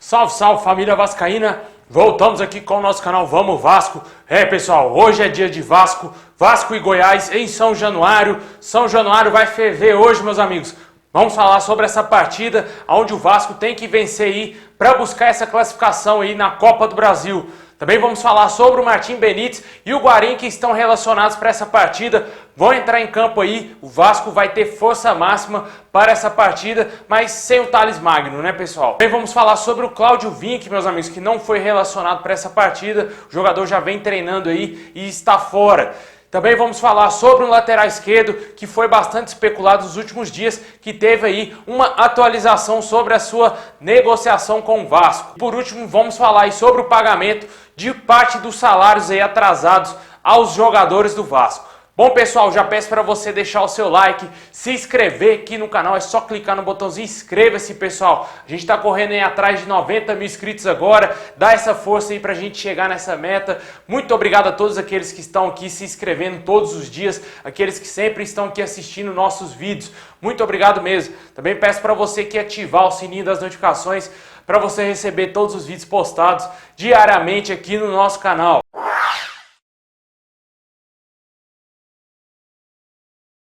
Salve, salve família vascaína, voltamos aqui com o nosso canal Vamos Vasco. Pessoal, hoje é dia de Vasco, Vasco e Goiás em São Januário. São Januário vai ferver hoje, meus amigos. Vamos falar sobre essa partida onde o Vasco tem que vencer aí para buscar essa classificação aí na Copa do Brasil. Também vamos falar sobre o Martim Benítez e o Guarim que estão relacionados para essa partida. Vão entrar em campo aí, o Vasco vai ter força máxima para essa partida, mas sem o Thales Magno, né, pessoal? Também vamos falar sobre o Cláudio Vinck, meus amigos, que não foi relacionado para essa partida. O jogador já vem treinando aí e está fora. Também vamos falar sobre um lateral esquerdo que foi bastante especulado nos últimos dias, que teve aí uma atualização sobre a sua negociação com o Vasco. Por último, vamos falar aí sobre o pagamento de parte dos salários aí atrasados aos jogadores do Vasco. Bom, pessoal, já peço para você deixar o seu like, se inscrever aqui no canal, é só clicar no botãozinho inscreva-se, pessoal. A gente está correndo aí atrás de 90 mil inscritos agora, dá essa força aí para a gente chegar nessa meta. Muito obrigado a todos aqueles que estão aqui se inscrevendo todos os dias, aqueles que sempre estão aqui assistindo nossos vídeos. Muito obrigado mesmo. Também peço para você que ativar o sininho das notificações para você receber todos os vídeos postados diariamente aqui no nosso canal.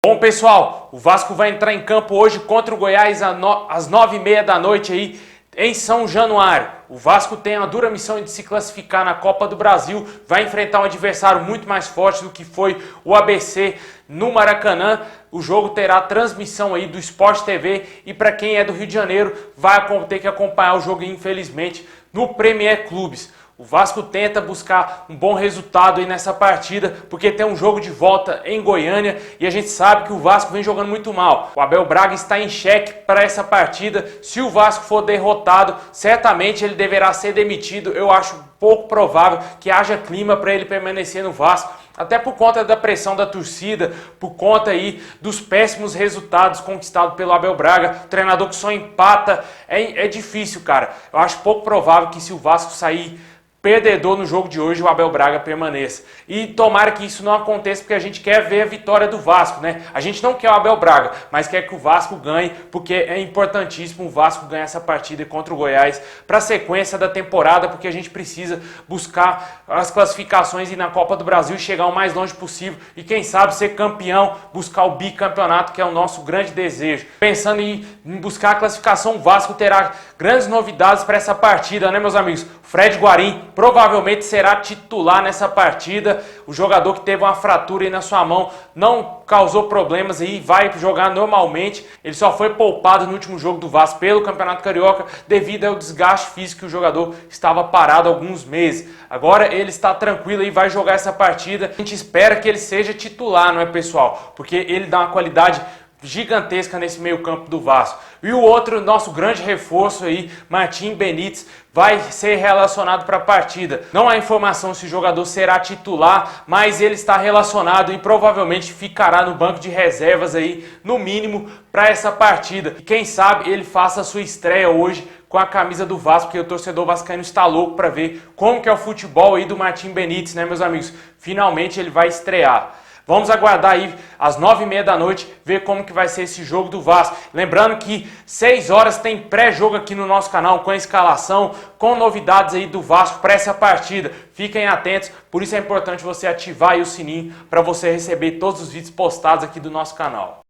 Bom, pessoal, o Vasco vai entrar em campo hoje contra o Goiás às 9h30 da noite aí em São Januário. O Vasco tem a dura missão de se classificar na Copa do Brasil, vai enfrentar um adversário muito mais forte do que foi o ABC no Maracanã. O jogo terá transmissão aí do Sport TV e para quem é do Rio de Janeiro vai ter que acompanhar o jogo, infelizmente, no Premier Clubes. O Vasco tenta buscar um bom resultado aí nessa partida, porque tem um jogo de volta em Goiânia e a gente sabe que o Vasco vem jogando muito mal. O Abel Braga está em xeque para essa partida. Se o Vasco for derrotado, certamente ele deverá ser demitido. Eu acho pouco provável que haja clima para ele permanecer no Vasco, até por conta da pressão da torcida, por conta aí dos péssimos resultados conquistados pelo Abel Braga. O treinador que só empata é difícil, cara. Eu acho pouco provável que se o Vasco sair perdedor no jogo de hoje, o Abel Braga permaneça. E tomara que isso não aconteça, porque a gente quer ver a vitória do Vasco, né? A gente não quer o Abel Braga, mas quer que o Vasco ganhe, porque é importantíssimo o Vasco ganhar essa partida contra o Goiás para a sequência da temporada, porque a gente precisa buscar as classificações e na Copa do Brasil e chegar o mais longe possível e quem sabe ser campeão, buscar o bicampeonato, que é o nosso grande desejo. Pensando em buscar a classificação, o Vasco terá grandes novidades para essa partida, né, meus amigos? Fred Guarim provavelmente será titular nessa partida. O jogador que teve uma fratura aí na sua mão não causou problemas aí, vai jogar normalmente. Ele só foi poupado no último jogo do Vasco pelo Campeonato Carioca devido ao desgaste físico que o jogador estava parado há alguns meses. Agora ele está tranquilo e vai jogar essa partida. A gente espera que ele seja titular, não é, pessoal? Porque ele dá uma qualidade gigantesca nesse meio campo do Vasco. E o outro, nosso grande reforço aí, Martim Benítez, vai ser relacionado para a partida. Não há informação se o jogador será titular, mas ele está relacionado e provavelmente ficará no banco de reservas aí, no mínimo, para essa partida. E quem sabe ele faça a sua estreia hoje com a camisa do Vasco, porque o torcedor vascaíno está louco para ver como que é o futebol aí do Martim Benítez, né, meus amigos? Finalmente ele vai estrear. Vamos aguardar aí às 9h30 da noite, ver como que vai ser esse jogo do Vasco. Lembrando que 6 horas tem pré-jogo aqui no nosso canal, com a escalação, com novidades aí do Vasco para essa partida. Fiquem atentos, por isso é importante você ativar aí o sininho para você receber todos os vídeos postados aqui do nosso canal.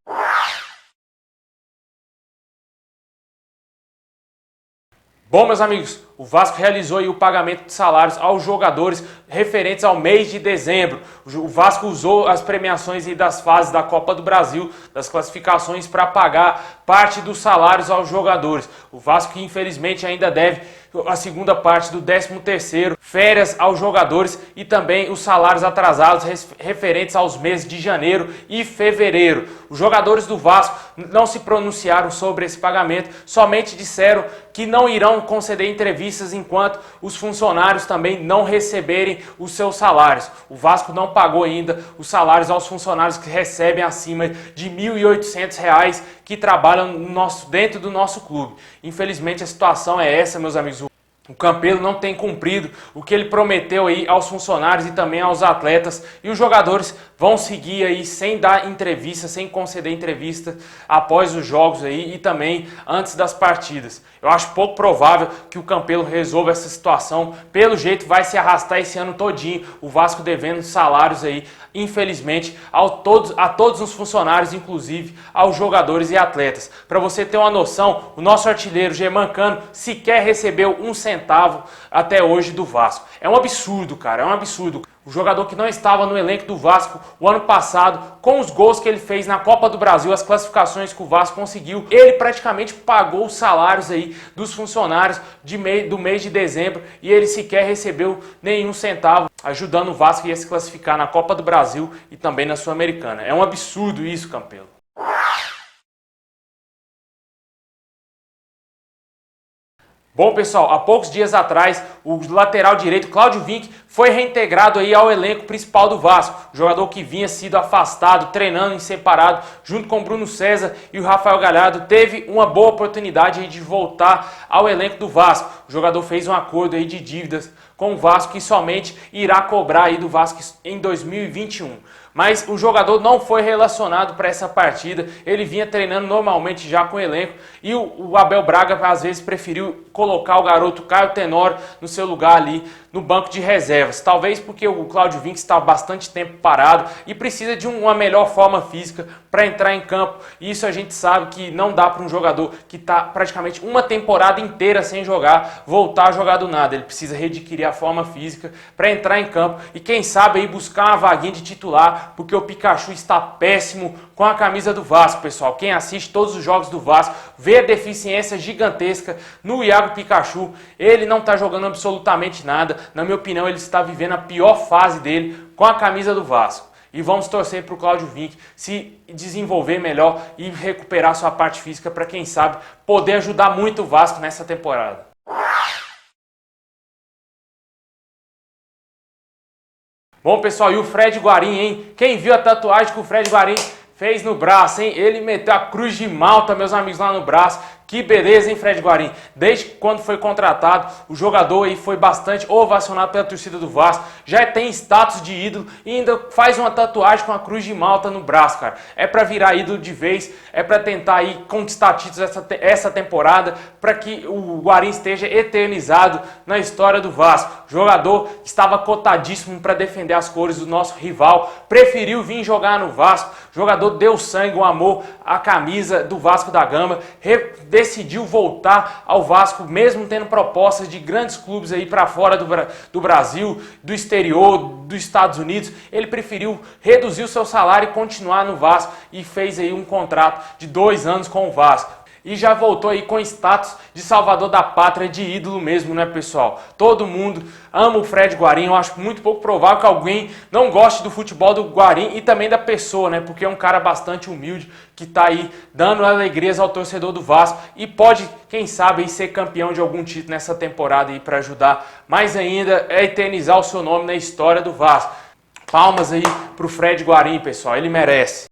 Bom, meus amigos, o Vasco realizou aí o pagamento de salários aos jogadores referentes ao mês de dezembro. O Vasco usou as premiações aí das fases da Copa do Brasil, das classificações, para pagar parte dos salários aos jogadores. O Vasco, que infelizmente ainda deve a segunda parte do 13º, férias aos jogadores e também os salários atrasados referentes aos meses de janeiro e fevereiro. Os jogadores do Vasco não se pronunciaram sobre esse pagamento, somente disseram que não irão conceder entrevistas enquanto os funcionários também não receberem os seus salários. O Vasco não pagou ainda os salários aos funcionários que recebem acima de R$ 1.800 que trabalham dentro do nosso clube. Infelizmente a situação é essa, meus amigos. O Campelo não tem cumprido o que ele prometeu aí aos funcionários e também aos atletas, e os jogadores vão seguir aí sem dar entrevista, sem conceder entrevista após os jogos aí e também antes das partidas. Eu acho pouco provável que o Campelo resolva essa situação. Pelo jeito vai se arrastar esse ano todinho, o Vasco devendo salários aí, infelizmente, a todos os funcionários, inclusive aos jogadores e atletas. Para você ter uma noção, o nosso artilheiro Germancano sequer recebeu um centavo até hoje do Vasco. É um absurdo, cara, é um absurdo. O jogador que não estava no elenco do Vasco o ano passado, com os gols que ele fez na Copa do Brasil, as classificações que o Vasco conseguiu, ele praticamente pagou os salários aí dos funcionários do mês de dezembro e ele sequer recebeu nenhum centavo, ajudando o Vasco a se classificar na Copa do Brasil e também na Sul-Americana. É um absurdo isso, Campelo. Bom, pessoal, há poucos dias atrás, o lateral direito Cláudio Vinck foi reintegrado aí ao elenco principal do Vasco. O jogador que vinha sido afastado, treinando em separado, junto com o Bruno César e o Rafael Galhardo, teve uma boa oportunidade aí de voltar ao elenco do Vasco. O jogador fez um acordo aí de dívidas com o Vasco que somente irá cobrar aí do Vasco em 2021. Mas o jogador não foi relacionado para essa partida, ele vinha treinando normalmente já com o elenco e o Abel Braga às vezes preferiu colocar o garoto Caio Tenório no seu lugar ali no banco de reservas. Talvez porque o Cláudio Vinck está há bastante tempo parado e precisa de uma melhor forma física para entrar em campo. E isso a gente sabe que não dá para um jogador que está praticamente uma temporada inteira sem jogar, voltar a jogar do nada. Ele precisa readquirir a forma física para entrar em campo e quem sabe aí buscar uma vaguinha de titular, porque o Pikachu está péssimo com a camisa do Vasco, pessoal. Quem assiste todos os jogos do Vasco vê a deficiência gigantesca no Iago Pikachu. Ele não está jogando absolutamente nada. Na minha opinião, ele está vivendo a pior fase dele com a camisa do Vasco. E vamos torcer para o Cláudio Vinck se desenvolver melhor e recuperar sua parte física para, quem sabe, poder ajudar muito o Vasco nessa temporada. Bom, pessoal, e o Fred Guarim, hein? Quem viu a tatuagem que o Fred Guarim fez no braço, hein? Ele meteu a cruz de Malta, meus amigos, lá no braço. Que beleza, hein, Fred Guarim? Desde quando foi contratado, o jogador aí foi bastante ovacionado pela torcida do Vasco. Já tem status de ídolo e ainda faz uma tatuagem com a cruz de Malta no braço, cara. É pra virar ídolo de vez, é pra tentar aí conquistar títulos essa temporada, para que o Guarim esteja eternizado na história do Vasco. O jogador estava cotadíssimo para defender as cores do nosso rival, preferiu vir jogar no Vasco. O jogador deu sangue, o amor à camisa do Vasco da Gama, decidiu voltar ao Vasco, mesmo tendo propostas de grandes clubes aí para fora do Brasil, do exterior, dos Estados Unidos. Ele preferiu reduzir o seu salário e continuar no Vasco e fez aí um contrato de 2 anos com o Vasco. E já voltou aí com status de salvador da pátria, de ídolo mesmo, né, pessoal? Todo mundo ama o Fred Guarim. Eu acho muito pouco provável que alguém não goste do futebol do Guarim e também da pessoa, né? Porque é um cara bastante humilde que tá aí dando alegrias ao torcedor do Vasco e pode, quem sabe, aí, ser campeão de algum título nessa temporada aí para ajudar mais ainda a eternizar o seu nome na história do Vasco. Palmas aí pro Fred Guarim, pessoal. Ele merece.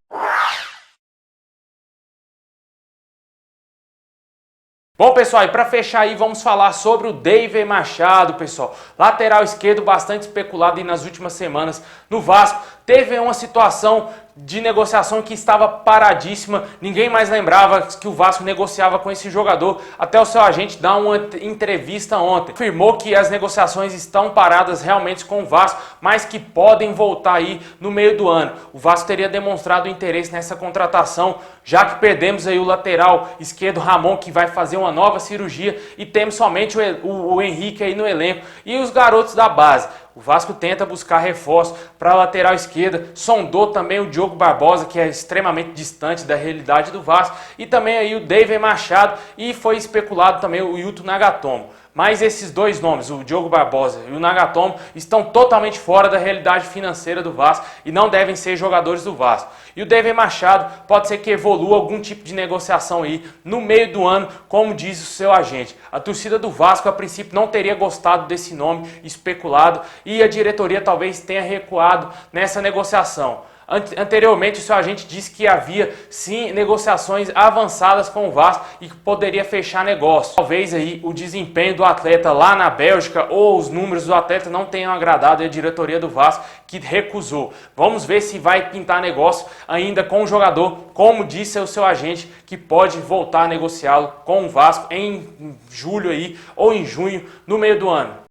Bom, pessoal, e para fechar aí, vamos falar sobre o David Machado, pessoal. Lateral esquerdo bastante especulado aí nas últimas semanas no Vasco. Teve uma situação de negociação que estava paradíssima. Ninguém mais lembrava que o Vasco negociava com esse jogador. Até o seu agente dá uma entrevista ontem. Afirmou que as negociações estão paradas realmente com o Vasco, mas que podem voltar aí no meio do ano. O Vasco teria demonstrado interesse nessa contratação, já que perdemos aí o lateral esquerdo Ramon, que vai fazer uma nova cirurgia, e temos somente o Henrique aí no elenco e os garotos da base. O Vasco tenta buscar reforço para a lateral esquerda, sondou também o Diogo Barbosa, que é extremamente distante da realidade do Vasco, e também aí o David Machado, e foi especulado também o Yuto Nagatomo. Mas esses dois nomes, o Diogo Barbosa e o Nagatomo, estão totalmente fora da realidade financeira do Vasco e não devem ser jogadores do Vasco. E o David Machado pode ser que evolua algum tipo de negociação aí no meio do ano, como diz o seu agente. A torcida do Vasco, a princípio, não teria gostado desse nome especulado e a diretoria talvez tenha recuado nessa negociação. Anteriormente, o seu agente disse que havia sim negociações avançadas com o Vasco e que poderia fechar negócio. Talvez aí o desempenho do atleta lá na Bélgica ou os números do atleta não tenham agradado a diretoria do Vasco, que recusou. Vamos ver se vai pintar negócio ainda com o jogador, como disse o seu agente, que pode voltar a negociá-lo com o Vasco em julho aí ou em junho, no meio do ano.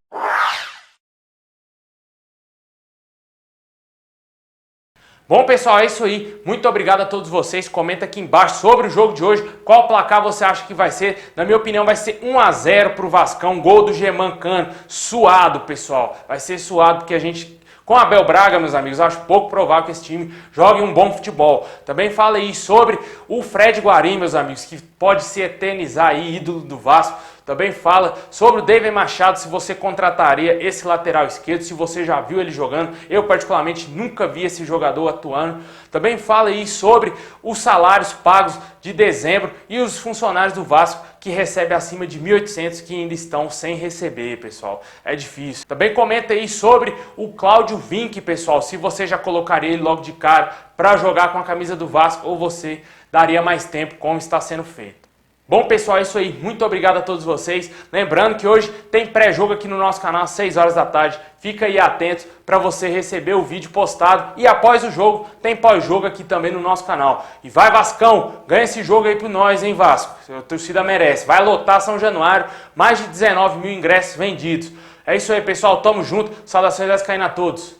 Bom, pessoal, é isso aí. Muito obrigado a todos vocês. Comenta aqui embaixo sobre o jogo de hoje. Qual placar você acha que vai ser? Na minha opinião, vai ser 1 a 0 pro Vascão. Gol do Germancano. Suado, pessoal. Vai ser suado porque a gente... Com Abel Braga, meus amigos, acho pouco provável que esse time jogue um bom futebol. Também fala aí sobre o Fred Guarim, meus amigos, que pode se eternizar aí, ídolo do Vasco. Também fala sobre o David Machado, se você contrataria esse lateral esquerdo, se você já viu ele jogando. Eu, particularmente, nunca vi esse jogador atuando. Também fala aí sobre os salários pagos de dezembro e os funcionários do Vasco que recebem acima de 1.800 que ainda estão sem receber, pessoal. É difícil. Também comenta aí sobre o Cláudio Vinck, pessoal, se você já colocaria ele logo de cara para jogar com a camisa do Vasco ou você daria mais tempo, como está sendo feito. Bom, pessoal, é isso aí. Muito obrigado a todos vocês. Lembrando que hoje tem pré-jogo aqui no nosso canal às 6 horas da tarde. Fica aí atento para você receber o vídeo postado. E após o jogo, tem pós-jogo aqui também no nosso canal. E vai, Vascão! Ganha esse jogo aí pro nós, hein, Vasco? A torcida merece. Vai lotar São Januário. Mais de 19 mil ingressos vendidos. É isso aí, pessoal. Tamo junto. Saudações vascaínas a todos.